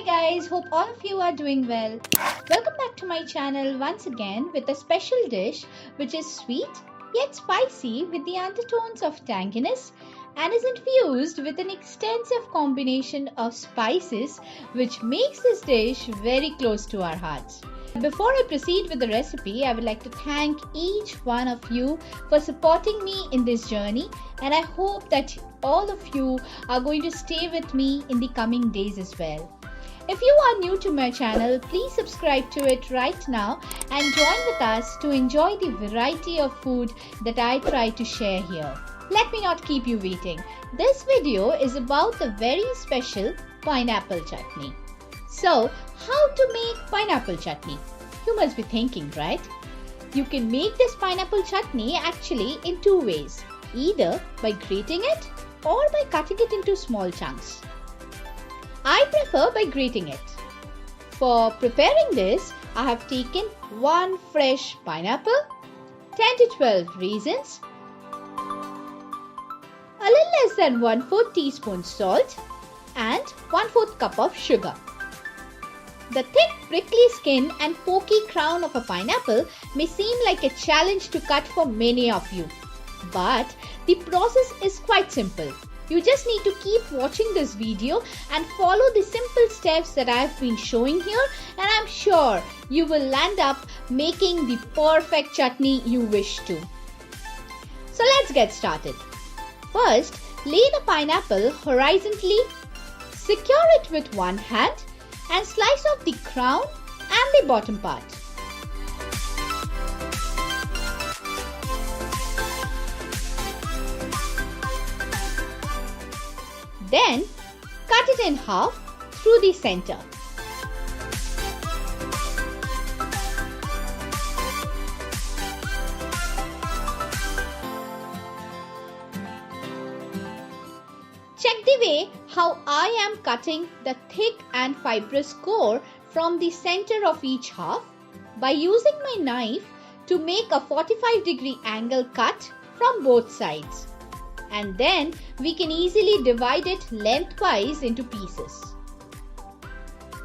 guys, hope all of you are doing well. Welcome back to my channel once again with a special dish which is sweet yet spicy with the undertones of tanginess and is infused with an extensive combination of spices which makes this dish very close to our hearts. Before I proceed with the recipe, I would like to thank each one of you for supporting me in this journey, and I hope that all of you are going to stay with me in the coming days as well. If you are new to my channel, please subscribe to it right now and join with us to enjoy the variety of food that I try to share here. Let me not keep you waiting. This video is about the very special pineapple chutney. So, how to make pineapple chutney? You must be thinking, right? You can make this pineapple chutney actually in two ways, either by grating it or by cutting it into small chunks. I prefer by grating it. For preparing this, I have taken 1 fresh pineapple, 10 to 12 raisins, a little less than 1/4 teaspoon salt and 1/4 cup of sugar. The thick prickly skin and pokey crown of a pineapple may seem like a challenge to cut for many of you, but the process is quite simple. You just need to keep watching this video and follow the simple steps that I have been showing here, and I'm sure you will land up making the perfect chutney you wish to. So let's get started. First, lay the pineapple horizontally, secure it with one hand and slice off the crown and the bottom part. Then, cut it in half through the center. Check the way how I am cutting the thick and fibrous core from the center of each half by using my knife to make a 45-degree angle cut from both sides. And then we can easily divide it lengthwise into pieces.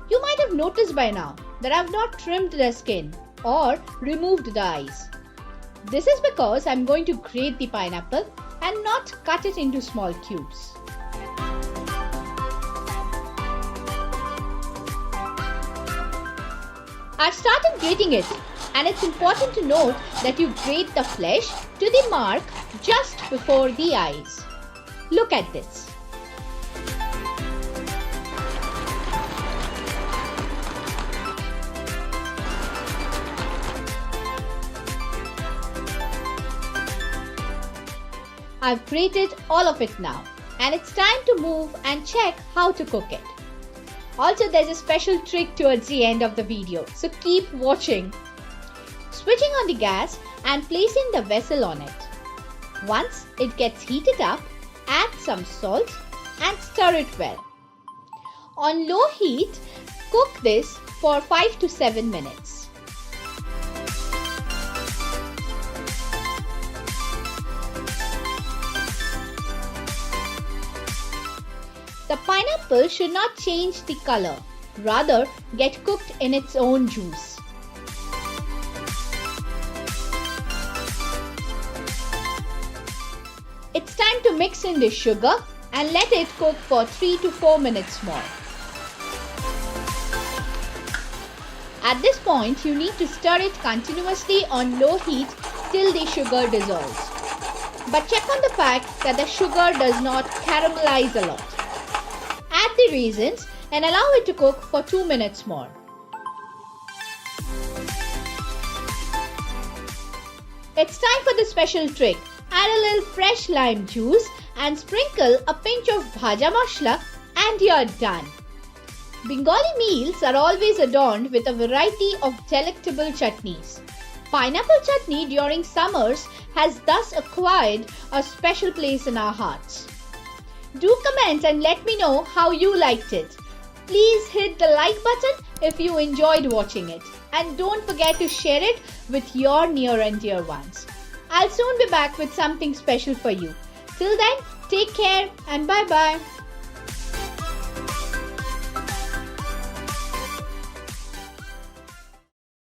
You might have noticed by now that I have not trimmed the skin or removed the eyes. This is because I am going to grate the pineapple and not cut it into small cubes. I've started grating it, and it's important to note that you grate the flesh to the mark just before the eyes. Look at this. I've grated all of it now, and it's time to move and check how to cook it. Also, there's a special trick towards the end of the video, so keep watching. Switching on the gas and placing the vessel on it. Once it gets heated up, add some salt and stir it well. On low heat, cook this for 5 to 7 minutes. The pineapple should not change the color, rather get cooked in its own juice. It's time to mix in the sugar and let it cook for 3 to 4 minutes more. At this point, you need to stir it continuously on low heat till the sugar dissolves. But check on the fact that the sugar does not caramelize a lot. Add the raisins and allow it to cook for 2 minutes more. It's time for the special trick. Add a little fresh lime juice and sprinkle a pinch of bhaja masala and you're done. Bengali meals are always adorned with a variety of delectable chutneys. Pineapple chutney during summers has thus acquired a special place in our hearts. Do comment and let me know how you liked it. Please hit the like button if you enjoyed watching it, and don't forget to share it with your near and dear ones. I'll soon be back with something special for you. Till then, take care and bye-bye.